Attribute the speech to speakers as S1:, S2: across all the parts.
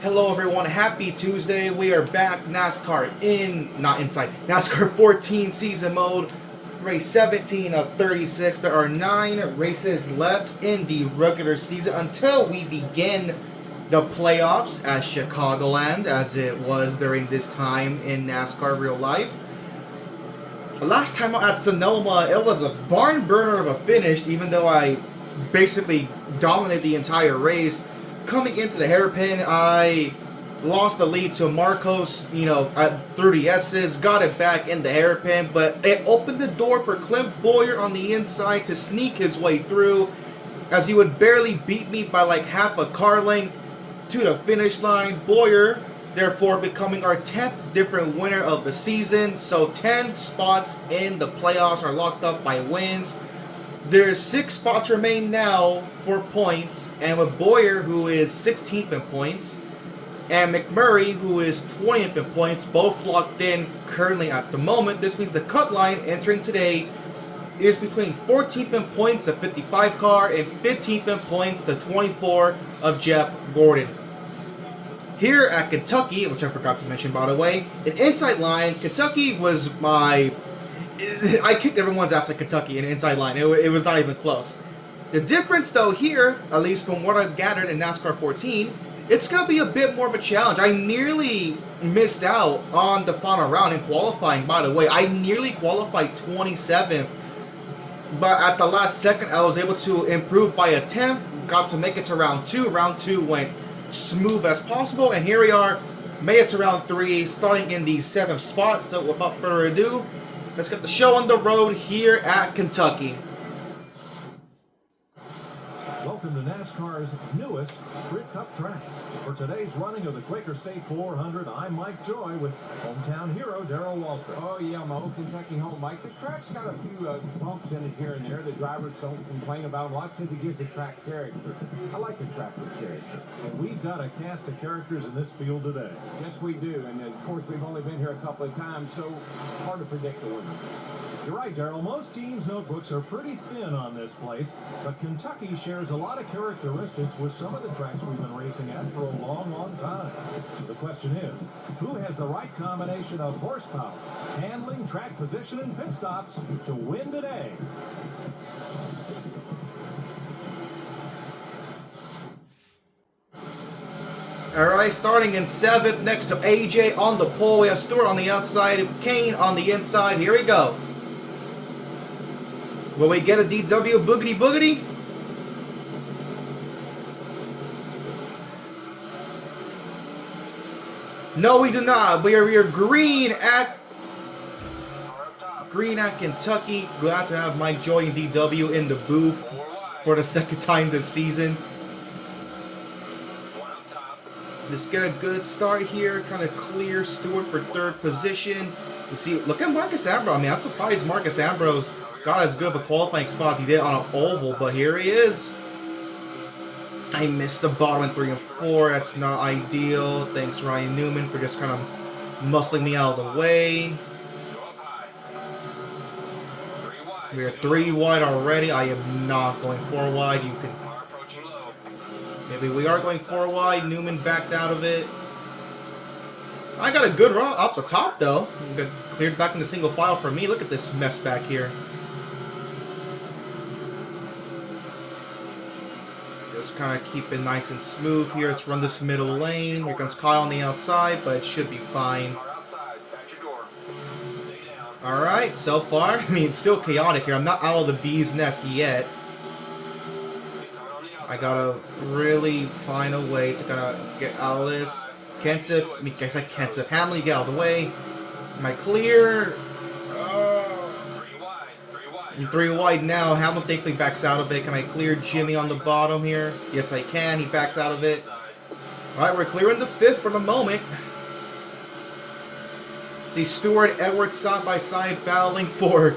S1: Hello everyone, happy Tuesday. We are back NASCAR NASCAR 14 season mode, race 17 of 36. There are 9 races left in the regular season until we begin the playoffs at Chicagoland, as it was during this time in NASCAR real life. Last time at Sonoma, it was a barn burner of a finish, even though I basically dominated the entire race. Coming into the hairpin, I lost the lead to Marcos, through the S's, got it back in the hairpin, but it opened the door for Clint Bowyer on the inside to sneak his way through, as he would barely beat me by like half a car length to the finish line. Bowyer, therefore, becoming our 10th different winner of the season, so 10 spots in the playoffs are locked up by wins. There's 6 spots remain now for points, and with Bowyer, who is 16th in points, and McMurray, who is 20th in points, both locked in currently at the moment. This means the cut line entering today is between 14th in points, the 55 car, and 15th in points, the 24 of Jeff Gordon. Here at Kentucky, which I forgot to mention by the way, an inside line, Kentucky was I kicked everyone's ass at Kentucky in an inside line. It was not even close. The difference, though, here, at least from what I've gathered in NASCAR 14, it's going to be a bit more of a challenge. I nearly missed out on the final round in qualifying, by the way. I nearly qualified 27th, but at the last second, I was able to improve by a 10th, got to make it to round 2. Round 2 went smooth as possible, and here we are, made it to round 3, starting in the 7th spot. So without further ado, let's get the show on the road here at Kentucky.
S2: Welcome to NASCAR's newest Sprint Cup track. For today's running of the Quaker State 400, I'm Mike Joy with hometown hero Darrell Waltrip.
S3: Oh yeah, my old Kentucky home, Mike. The track's got a few bumps in it here and there. The drivers don't complain about them a lot since it gives the track character. I like the track with character.
S2: And we've got a cast of characters in this field today.
S3: Yes, we do. And of course, we've only been here a couple of times, so hard to predict the winner.
S2: You're right, Darrell. Most teams' notebooks are pretty thin on this place, but Kentucky shares a lot of characteristics with some of the tracks we've been racing at for a long, long time. So the question is, who has the right combination of horsepower, handling, track position, and pit stops to win today?
S1: Alright, starting in 7th, next to AJ on the pole. We have Stewart on the outside, Kane on the inside. Here we go. Will we get a DW boogity boogity? No, we do not. We are green at Kentucky. Glad to have Mike Joy and DW in the booth for the second time this season. Let's get a good start here. Kind of clear Stewart for 3rd position. You see, look at Marcus Ambrose. I mean, I'm surprised Marcus Ambrose got as good of a qualifying spot as he did on an oval, but here he is. I missed the bottom in 3 and 4. That's not ideal. Thanks, Ryan Newman, for just kind of muscling me out of the way. We are 3 wide already. I am not going 4 wide. You can. Maybe we are going 4 wide. Newman backed out of it. I got a good run off the top, though. Got cleared back in the single file for me. Look at this mess back here. Just kind of keep it nice and smooth here. Let's run this middle lane. Here comes Kyle on the outside, but it should be fine. Alright, so far, I mean, it's still chaotic here. I'm not out of the bee's nest yet. I gotta really find a way to kind of get out of this. Kenseth, Hamlin, get out of the way. Am I clear? I'm 3 wide now. Hamlin thankfully backs out of it. Can I clear Jimmy on the bottom here? Yes, I can. He backs out of it. Alright, we're clearing the 5th for the moment. See Stewart, Edwards side by side battling for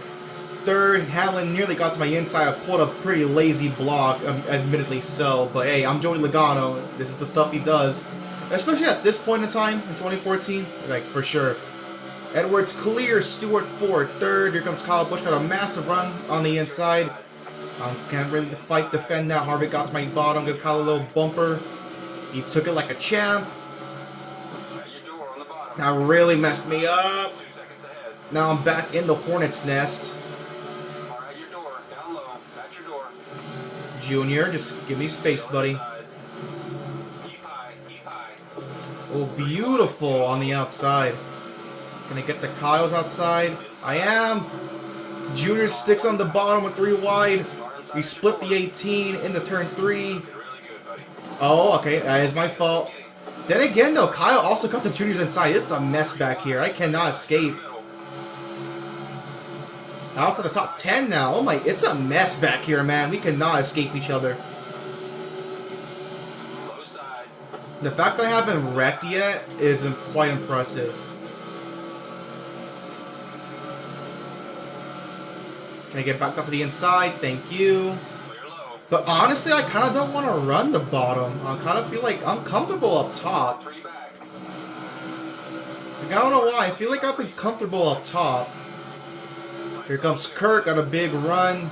S1: 3rd. Hamlin nearly got to my inside. I pulled a pretty lazy block, admittedly so. But hey, I'm Joey Logano. This is the stuff he does. Especially at this point in time, in 2014. Like, for sure. Edwards clears Stewart for 3rd. Here comes Kyle Busch. Got a massive run on the inside. Can't really fight, defend that. Harvick got to my bottom. Give Kyle a little bumper. He took it like a champ. That really messed me up. Now I'm back in the Hornet's nest.
S3: Alright, your door. Down low. That's your door.
S1: Junior, just give me space, buddy.
S3: Keep high. Keep high.
S1: Oh, beautiful on the outside. Can I get the Kyles outside? I am. Junior sticks on the bottom with 3 wide. We split the 18 into turn 3. Oh, okay, that is my fault. Then again, though, Kyle also got the juniors inside. It's a mess back here. I cannot escape. Out to the top 10 now. Oh my, it's a mess back here, man. We cannot escape each other. The fact that I haven't wrecked yet is quite impressive. Can I get back up to the inside? Thank you. But honestly, I kind of don't want to run the bottom. I kind of feel like I'm comfortable up top. Like, I don't know why. I feel like I've been comfortable up top. Here comes Kurt. Got a big run.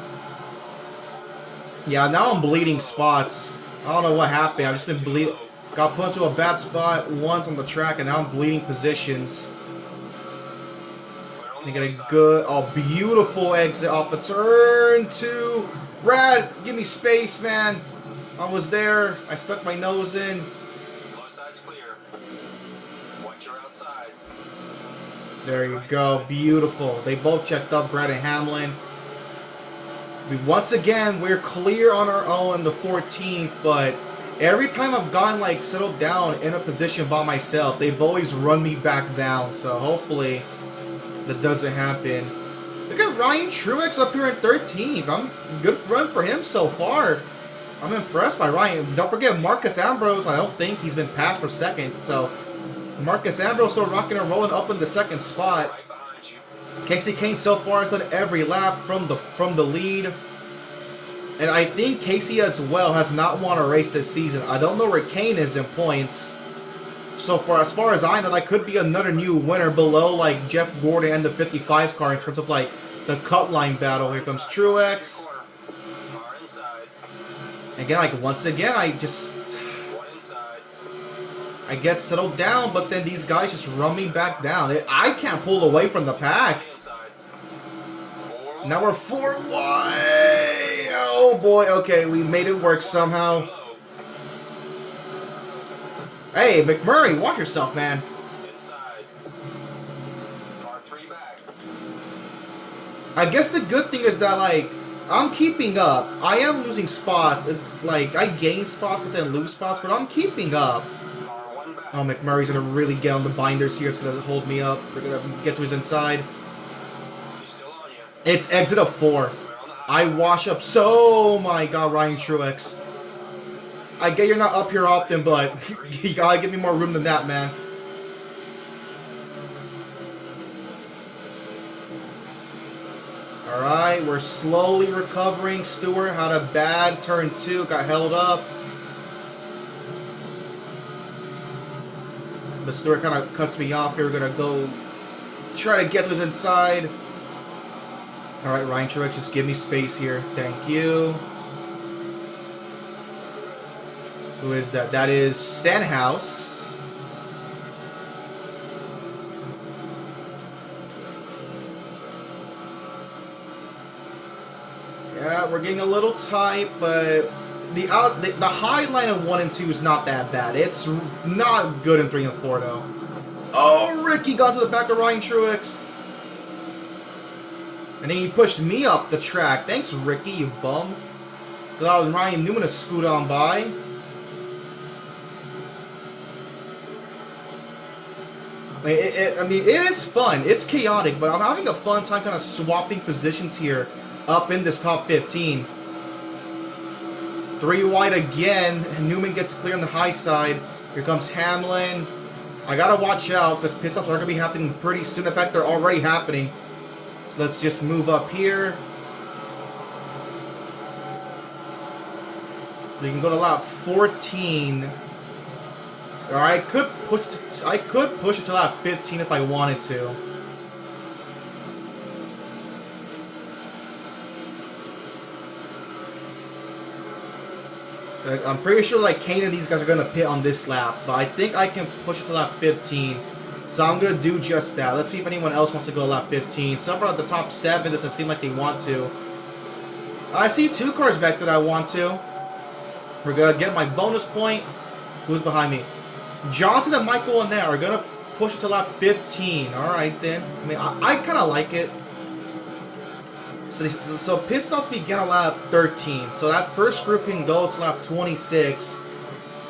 S1: Yeah, now I'm bleeding spots. I don't know what happened. I've just been bleeding. Got put into a bad spot once on the track, and now I'm bleeding positions. Can I get a good, oh, beautiful exit off the turn 2. Brad, give me space, man. I was there. I stuck my nose in. There you go. Beautiful. They both checked up, Brad and Hamlin. Once again, we're clear on our own in the 14th, but every time I've gotten, like, settled down in a position by myself, they've always run me back down. So hopefully that doesn't happen. Look at Ryan Truex up here in 13th. I'm good run for him so far. I'm impressed by Ryan. Don't forget Marcus Ambrose. I don't think he's been passed for second. So Marcus Ambrose still rocking and rolling up in the second spot. Casey Kane so far has done every lap from the lead. And I think Casey as well has not won a race this season. I don't know where Kane is in points. So as far as I know, that could be another new winner below like Jeff Gordon and the 55 car in terms of like the cut line battle. Here comes Truex. Again, like once again, I get settled down, but then these guys just run me back down. I can't pull away from the pack. Now we're 4 wide. Oh boy. Okay, we made it work somehow. Hey, McMurray, watch yourself, man. I guess the good thing is that, like, I'm keeping up. I am losing spots. Like, I gain spots but then lose spots, but I'm keeping up. Oh, McMurray's going to really get on the binders here. It's going to hold me up. We're going to get to his inside. It's exit of 4. I wash up. So, my God, Ryan Truex. I get you're not up here often, but you gotta give me more room than that, man. Alright, we're slowly recovering. Stewart had a bad turn 2, got held up. But Stewart kind of cuts me off here. We're gonna go try to get to his inside. Alright, Ryan Truex, just give me space here. Thank you. Who is that? That is Stenhouse. Yeah, we're getting a little tight, but the high line of 1 and 2 is not that bad. It's not good in 3 and 4 though. Oh, Ricky got to the back of Ryan Truex. And then he pushed me up the track. Thanks, Ricky, you bum. Allowed Ryan Newman to scoot on by. I mean, it is fun. It's chaotic, but I'm having a fun time kind of swapping positions here up in this top 15. 3 wide again. Newman gets clear on the high side. Here comes Hamlin. I gotta watch out because piss-offs are going to be happening pretty soon. In fact, they're already happening. So let's just move up here. We can go to lap 14. Or I could push it to lap 15 if I wanted to. I'm pretty sure like Kane and these guys are gonna pit on this lap, but I think I can push it to lap 15 So I'm going to do just that. Let's see if anyone else wants to go to lap 15. Someone at the top 7 doesn't seem like they want to. I see 2 cars back that I want to. We're going to get my bonus point. Who's behind me? Johnson and Michael and that are going to push it to lap 15. Alright then. I mean, I kind of like it. So pit stops begin at lap 13. So that first group can go to lap 26.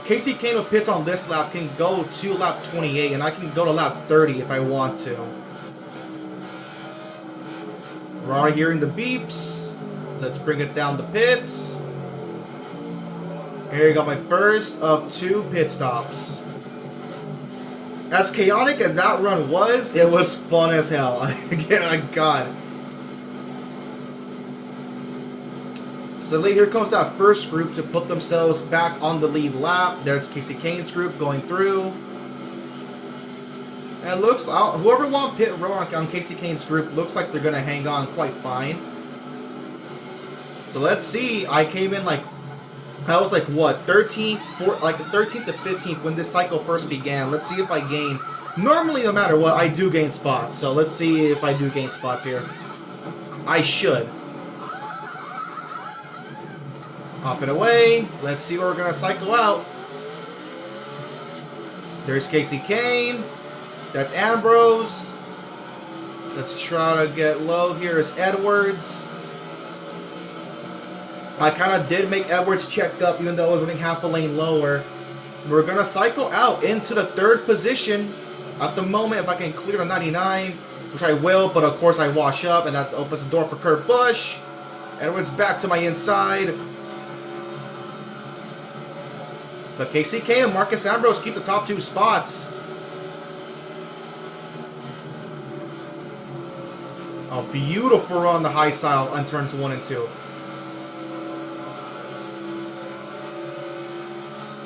S1: Casey Kane with pits on this lap can go to lap 28. And I can go to lap 30 if I want to. We're already hearing the beeps. Let's bring it down to pits. Here you go, my first of 2 pit stops. As chaotic as that run was, it was fun as hell. Again, God. So here comes that first group to put themselves back on the lead lap. There's Casey Kane's group going through. And it looks, whoever won pit row on Casey Kane's group looks like they're going to hang on quite fine. So let's see. I came in like, I was like what, 13th, like the 13th to 15th when this cycle first began. Let's see if I gain. Normally, no matter what, I do gain spots. So let's see if I do gain spots here. I should. Off and away. Let's see where we're going to cycle out. There's Casey Kane. That's Ambrose. Let's try to get low. Here's Edwards. I kind of did make Edwards check up even though I was running half a lane lower. We're going to cycle out into the 3rd position. At the moment, if I can clear the 99, which I will, but of course I wash up, and that opens the door for Kurt Busch. Edwards back to my inside. But Casey Kane and Marcus Ambrose keep the top 2 spots. A beautiful run on the high side on turns 1 and 2.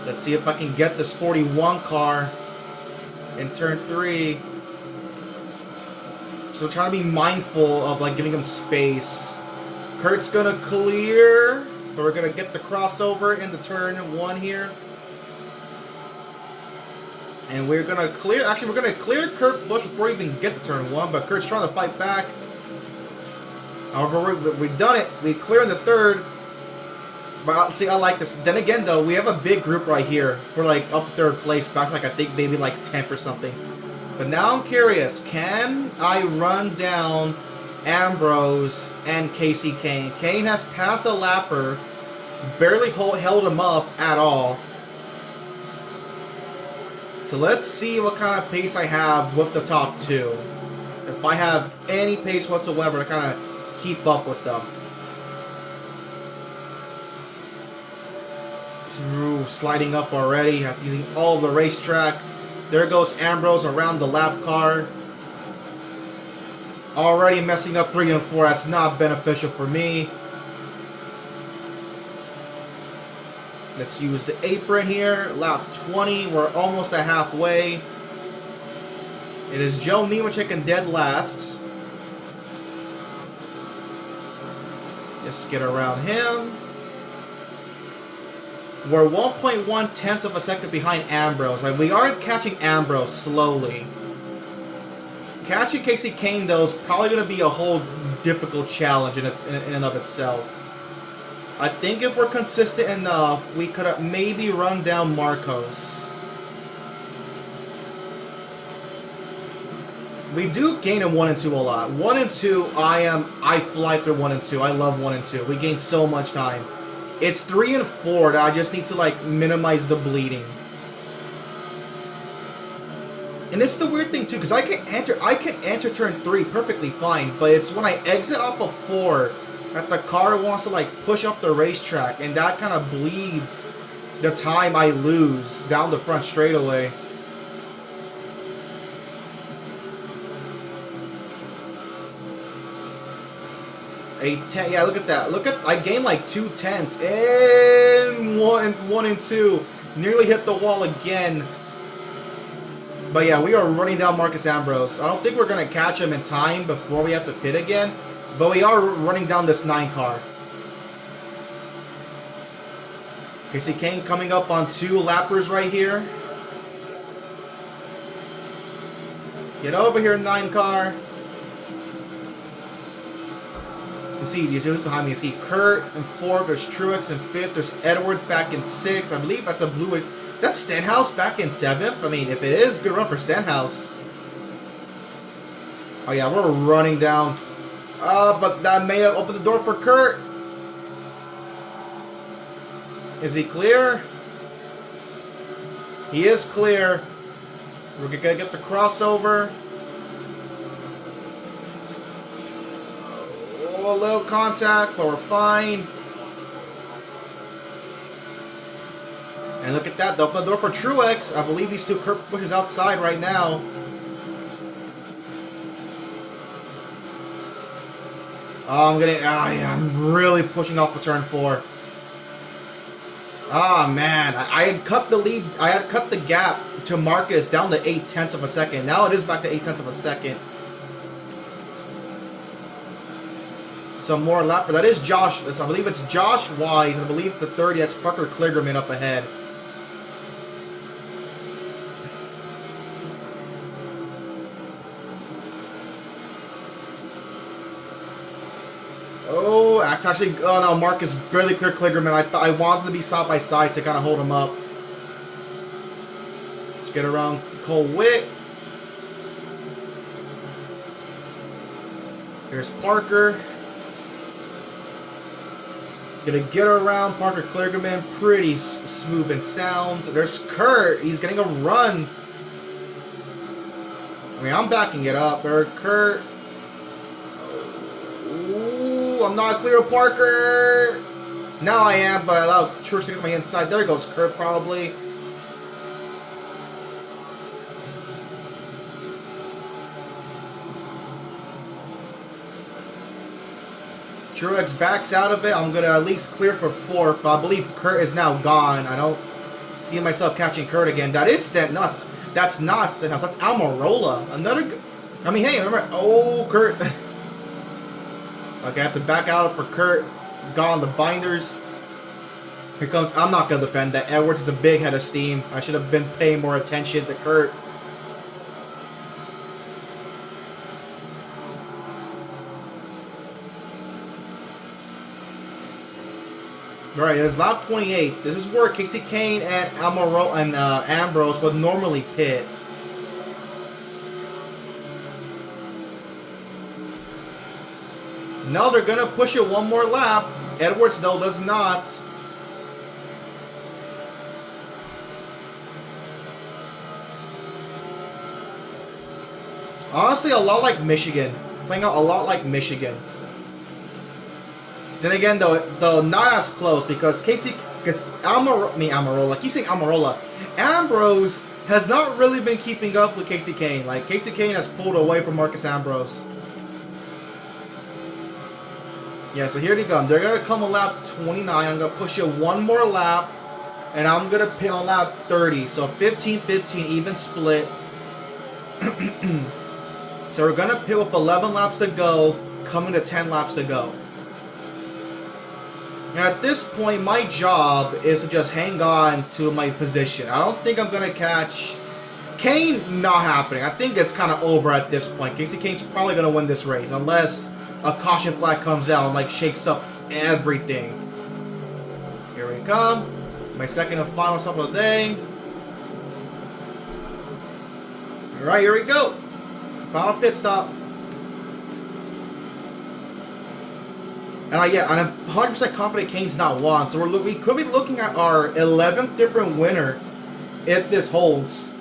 S1: Let's see if I can get this 41 car in turn 3. So trying to be mindful of like giving him space. Kurt's gonna clear, but we're gonna get the crossover into turn 1 here. And we're gonna clear, actually we're gonna clear Kurt Busch before we even get to turn 1, but Kurt's trying to fight back. However, we've done it. We clear in the 3rd. But see, I like this. Then again, though, we have a big group right here for like up to 3rd place, back like I think maybe like 10th or something. But now I'm curious, can I run down Ambrose and Casey Kane? Kane has passed a lapper, barely held him up at all. So let's see what kind of pace I have with the top 2. If I have any pace whatsoever to kind of keep up with them. Ooh, sliding up already, after using all of the racetrack. There goes Ambrose around the lap car. Already messing up 3 and 4. That's not beneficial for me. Let's use the apron here. Lap 20. We're almost at halfway. It is Joe Nemechek in dead last. Just get around him. We're 1.1 tenths of a second behind Ambrose. Like, we are catching Ambrose slowly. Catching Casey Kane, though, is probably going to be a whole difficult challenge in and of itself. I think if we're consistent enough, we could have maybe run down Marcos. We do gain in 1 and 2 a lot. 1 and 2, I fly through 1 and 2. I love 1 and 2. We gain so much time. It's 3 and 4 that I just need to like minimize the bleeding. And it's the weird thing too, because I can enter turn 3 perfectly fine, but it's when I exit off of 4 that the car wants to like push up the racetrack, and that kind of bleeds the time I lose down the front straightaway. A 10, yeah, look at that. I gained like 2 tenths and 1 and 2. Nearly hit the wall again. But yeah, we are running down Marcus Ambrose. I don't think we're going to catch him in time before we have to pit again. But we are running down this 9 car. Casey Kane coming up on 2 lappers right here. Get over here, 9 car. You see who's behind me. You see Kurt in 4th. There's Truex in 5th. There's Edwards back in 6th. I believe that's a blue. Is that Stenhouse back in 7th? I mean, if it is, good run for Stenhouse. Oh yeah, we're running down. But that may have opened the door for Kurt. Is he clear? He is clear. We're gonna get the crossover. Oh, a little contact, but we're fine. And look at that, they opened the door for Truex. I believe these two Kurt Bushes outside right now. Oh, I'm really pushing off the turn 4. Ah, man, I had cut the lead. I had cut the gap to Marcus down to 0.8 of a second. Now it is back to 0.8 of a second. Some more lap. That is Josh. I believe it's Josh Wise. I believe the 30. That's Parker Kligerman up ahead. Oh, that's actually. Oh no, Marcus barely cleared Kligerman. I wanted to be side by side to kind of hold him up. Let's get around Cole Witt. Here's Parker. Gonna get around Parker Kligerman pretty smooth and sound. There's Kurt. He's getting a run. I mean, I'm backing it up. There, Kurt. Ooh, I'm not clear of Parker. Now I am, but I allow Truex to get my inside. There goes Kurt, probably. Truex backs out of it. I'm going to at least clear for 4th, but I believe Kurt is now gone. I don't see myself catching Kurt again. That is Stenhouse. That's not Stenhouse. That's Almirola. Another... I mean, hey, remember... Oh, Kurt. Okay, I have to back out for Kurt. Got on the binders. Here comes... I'm not going to defend that. Edwards is a big head of steam. I should have been paying more attention to Kurt. Alright, it's lap 28. This is where Casey Kane and Ambrose would normally pit. No, they're going to push it one more lap. Edwards, though, does not. Honestly, a lot like Michigan. Playing out a lot like Michigan. Then again, though not as close because Almirola. I keep saying Almirola. Ambrose has not really been keeping up with Casey Kane. Like, Casey Kane has pulled away from Marcus Ambrose. Yeah, so here they come. They're going to come on lap 29. I'm going to push it one more lap. And I'm going to pit on lap 30. So 15-15, even split. So we're going to pit with 11 laps to go, coming to 10 laps to go. Now at this point, my job is to just hang on to my position. I don't think I'm going to catch... Kane, not happening. I think it's kind of over at this point. Casey Kane's probably going to win this race, unless a caution flag comes out and, like, shakes up everything. Here we come. My second and final stop of the day. Alright, here we go. Final pit stop. And I'm 100% confident Kane's not won. So we could be looking at our 11th different winner if this holds.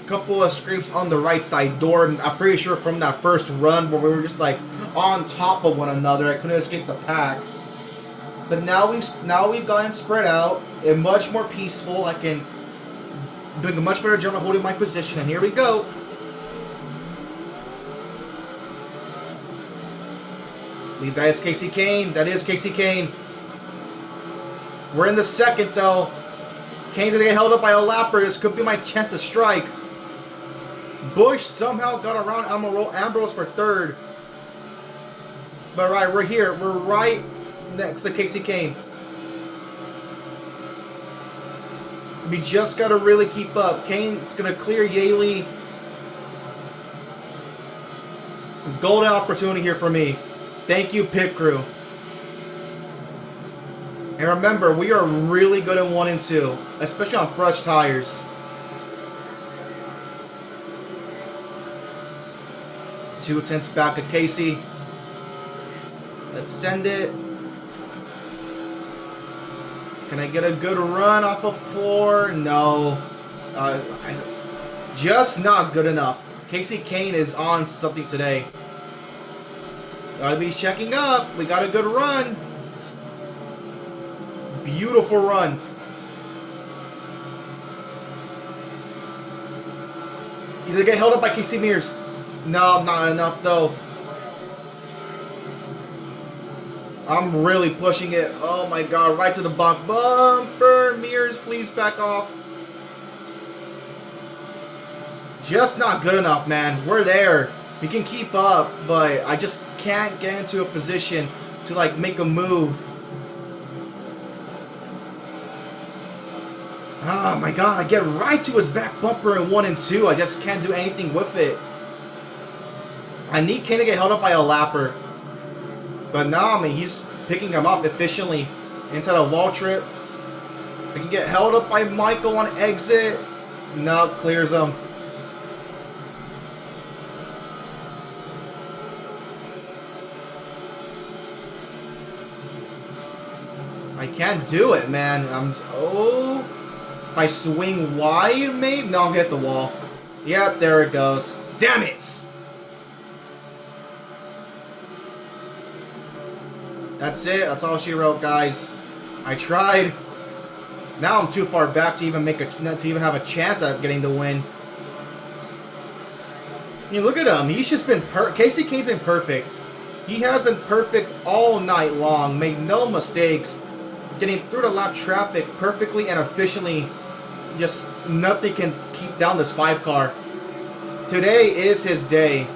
S1: Couple of scrapes on the right side door. I'm pretty sure from that first run where we were just like on top of one another, I couldn't escape the pack. But now we've gotten spread out and much more peaceful. I can doing a much better job of holding my position. And here we go. Believe that is Casey Kane. That is Casey Kane. We're in the second though. Kane's gonna get held up by a lapper. This could be my chance to strike. Bush somehow got around Ambrose for third. But right, we're here. We're right next to Casey Kane. We just gotta really keep up. Kane's gonna clear Yaley. Golden opportunity here for me. Thank you, pit crew. And remember, we are really good in 1 and 2, especially on fresh tires. 2/10 back of Casey. Let's send it. Can I get a good run off of 4? No. Just not good enough. Casey Kane is on something today. Gotta be checking up. We got a good run. Beautiful run. He's gonna get held up by Casey Mears. No, not enough though. I'm really pushing it. Oh my god, right to the back bumper. Mears, please back off. Just not good enough, man. We're there. We can keep up, but I just can't get into a position to like make a move. Oh my god, I get right to his back bumper in 1 and 2. I just can't do anything with it. I need Kane to get held up by a lapper. But now, I mean, he's picking him up efficiently inside a wall trip. If he can get held up by Michael on exit. No, clears him. I can't do it, man. If I swing wide, maybe? No, I'll get the wall. Yep, there it goes. Damn it! That's it. That's all she wrote, guys. I tried. Now I'm too far back to even have a chance at getting the win. I mean, look at him. He's just been Casey Kane's been perfect. He has been perfect all night long. Made no mistakes. Getting through the lap traffic perfectly and efficiently. Just nothing can keep down this 5 car. Today is his day.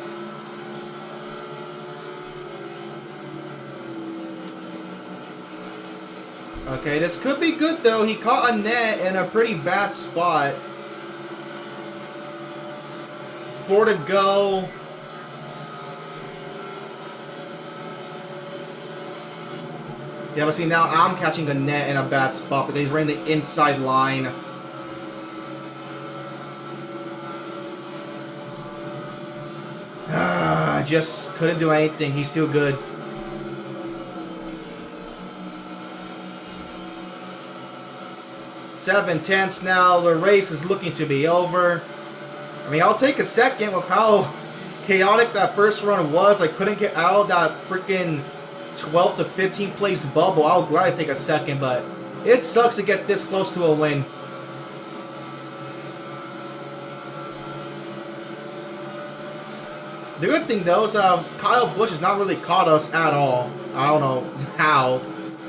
S1: Okay, this could be good though. He caught a net in a pretty bad spot. 4 to go. Yeah, but see, now I'm catching a net in a bad spot because he's running the inside line. I just couldn't do anything. He's too good. Seven tenths now. The race is looking to be over. I mean, I'll take a second with how chaotic that first run was. I couldn't get out of that freaking 12th to 15th place bubble. I'll gladly take a second, but it sucks to get this close to a win. The good thing though is Kyle Busch has not really caught us at all. I don't know how.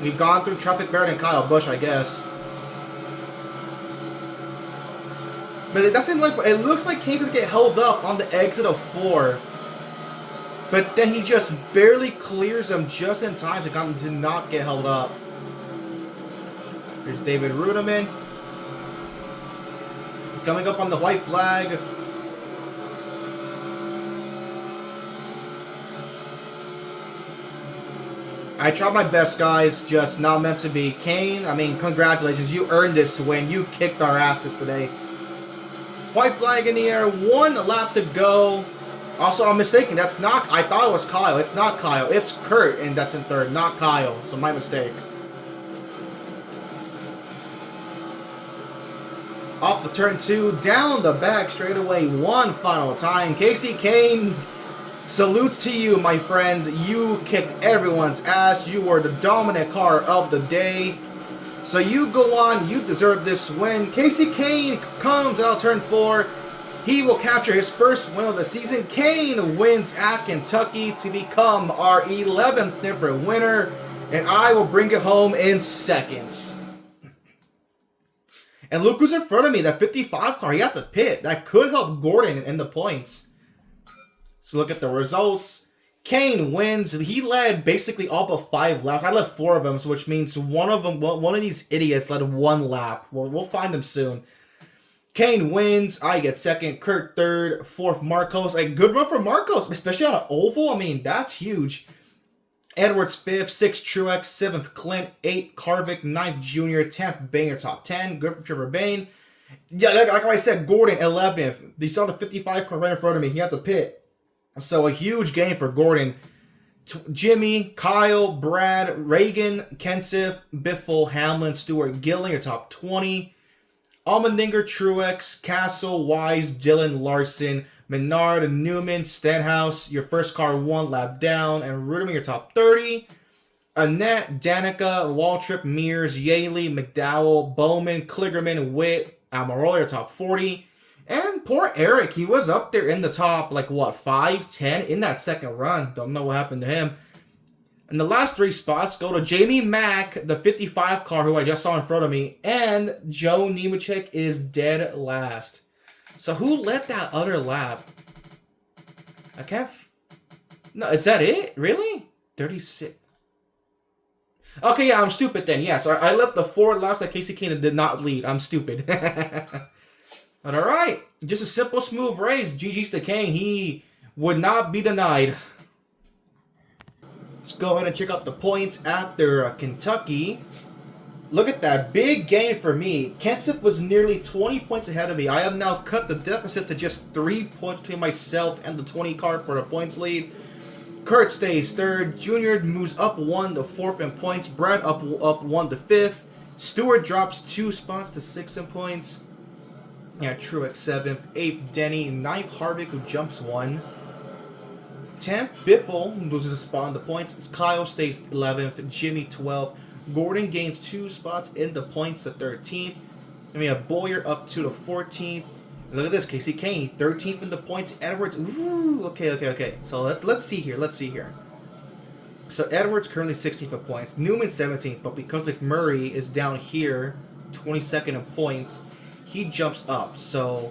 S1: We've gone through traffic better than Kyle Busch, I guess. But it doesn't look. It looks like Kane's gonna get held up on the exit of 4. But then he just barely clears him just in time to not get held up. Here's David Rudiman. Coming up on the white flag. I tried my best, guys. Just not meant to be. Kane, I mean, congratulations. You earned this win. You kicked our asses today. White flag in the air. 1 lap to go. Also, I'm mistaken. That's not... I thought it was Kyle. It's not Kyle. It's Kurt, and that's in 3rd, not Kyle. So, my mistake. Off the turn 2. Down the back straightaway. 1 final time. Casey Kane... Salutes to you, my friend. You kicked everyone's ass. You were the dominant car of the day. So you go on. You deserve this win. Casey Kane comes out turn 4. He will capture his first win of the season. Kane wins at Kentucky to become our 11th different winner. And I will bring it home in seconds. And look who's in front of me. That 55 car. He got the pit. That could help Gordon in the points. So look at the results. Kane wins. He led basically all but 5 laps. I led 4 of them, so which means one of these idiots led 1 lap. We'll find them soon. Kane wins. I get second. Kurt third. Fourth, Marcos. A good run for Marcos, especially on an oval. I mean, that's huge. Edwards fifth. Sixth, Truex. Seventh, Clint. 8th, Harvick. 9th, Junior. 10th, Bowyer top 10. Good for Trevor Bayne. Yeah, like I said, Gordon 11th. They saw the 55 car right in front of me. He had to pit. So a huge game for Gordon. Jimmy, Kyle, Brad, Reagan, Kenseth, Biffle, Hamlin, Stewart, Gillinger top 20. Allmendinger, Truex, Castle, Wise, Dillon, Larson, Menard, Newman, Stenhouse, your first car 1 lap down, and Rudiger, your top 30. Annette, Danica, Waltrip, Mears, Yaley, McDowell, Bowman, Kligerman, Witt, Almirola, your top 40. And poor Eric, he was up there in the top, 5, 10 in that second run. Don't know what happened to him. And the last 3 spots go to Jamie Mack, the 55 car, who I just saw in front of me, and Joe Nemechek is dead last. So who led that other lap? I can't... No, is that it? Really? 36. Okay, yeah, I'm stupid then. Yeah, so I led the 4 laps that Casey Keenan did not lead. I'm stupid. But alright, just a simple, smooth race. GG's to Kane. He would not be denied. Let's go ahead and check out the points after Kentucky. Look at that. Big gain for me. Kenseth was nearly 20 points ahead of me. I have now cut the deficit to just 3 points between myself and the 20 car for the points lead. Kurt stays third. Junior moves up 1 to 4th in points. Brad up 1 to 5th. Stewart drops 2 spots to 6 in points. Yeah, Truex 7th. 8th, Denny. 9th, Harvick, who jumps 1. 10th, Biffle loses a spot on the points. Kyle stays 11th. Jimmy 12th. Gordon gains 2 spots in the points to 13th. And we have Bowyer up to the 14th. And look at this, Casey Kane, 13th in the points. Edwards, ooh, okay. So let's see here. So Edwards currently 16th in points. Newman 17th, but because McMurray is down here, 22nd in points, he jumps up. So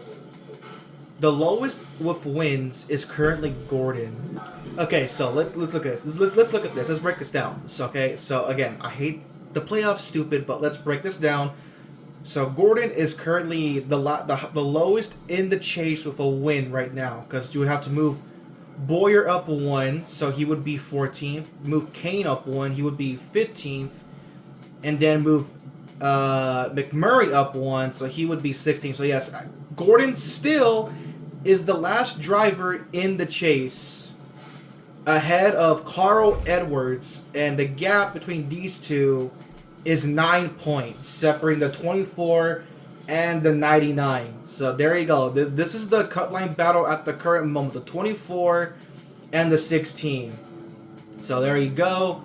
S1: the lowest with wins is currently Gordon. Okay, so let's look at this. Let's look at this. Let's break this down. So so again, I hate the playoffs, stupid, but let's break this down. So Gordon is currently the lowest in the chase with a win right now, because you would have to move Bowyer up 1, so he would be 14th. Move Kane up 1, he would be 15th, and then move McMurray up 1, so he would be 16th. So yes, Gordon still is the last driver in the chase, ahead of Carl Edwards, and the gap between these two is 9 points, separating the 24 and the 99. So there you go. This is the cut line battle at the current moment, the 24 and the 16. So there you go.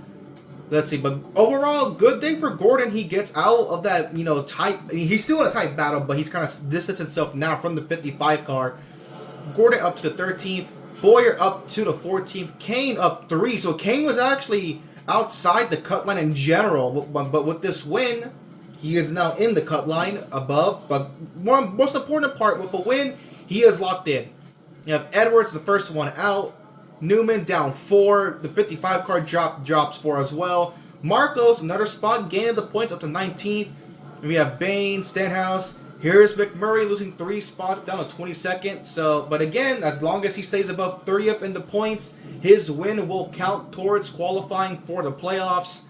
S1: Let's see, but overall, good day for Gordon. He gets out of that, tight. I mean, he's still in a tight battle, but he's kind of distanced himself now from the 55 car. Gordon up to the 13th. Bowyer up to the 14th. Kane up 3. So Kane was actually outside the cut line in general, but with this win, he is now in the cut line above. But most important part, with a win, he is locked in. You have Edwards, the first one out. Newman down 4. The 55 car drops 4 as well. Marcos, another spot, gaining the points up to 19th. And we have Bain, Stenhouse. Here's McMurray losing 3 spots down to 22nd. So, but again, as long as he stays above 30th in the points, his win will count towards qualifying for the playoffs.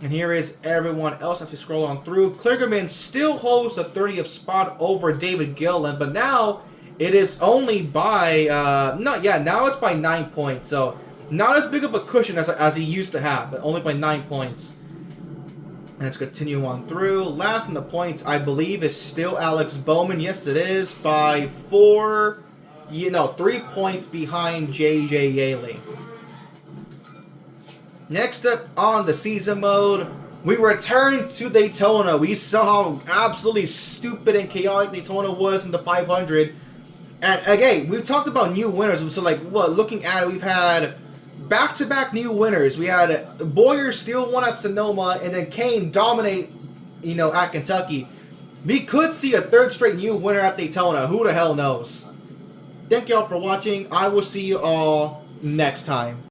S1: And here is everyone else as we scroll on through. Kligerman still holds the 30th spot over David Gilliland, but now it is only by now it's by 9 points. So not as big of a cushion as he used to have, but only by 9 points. Let's continue on through. Last in the points, I believe, is still Alex Bowman. Yes, it is, by 3 points behind JJ Yaley. Next up on the season mode, we return to Daytona. We saw how absolutely stupid and chaotic Daytona was in the 500. And again, we've talked about new winners. So looking at it, we've had back-to-back new winners. We had Bowyer still won at Sonoma, and then Kane dominate, at Kentucky. We could see a 3rd straight new winner at Daytona. Who the hell knows? Thank y'all for watching. I will see you all next time.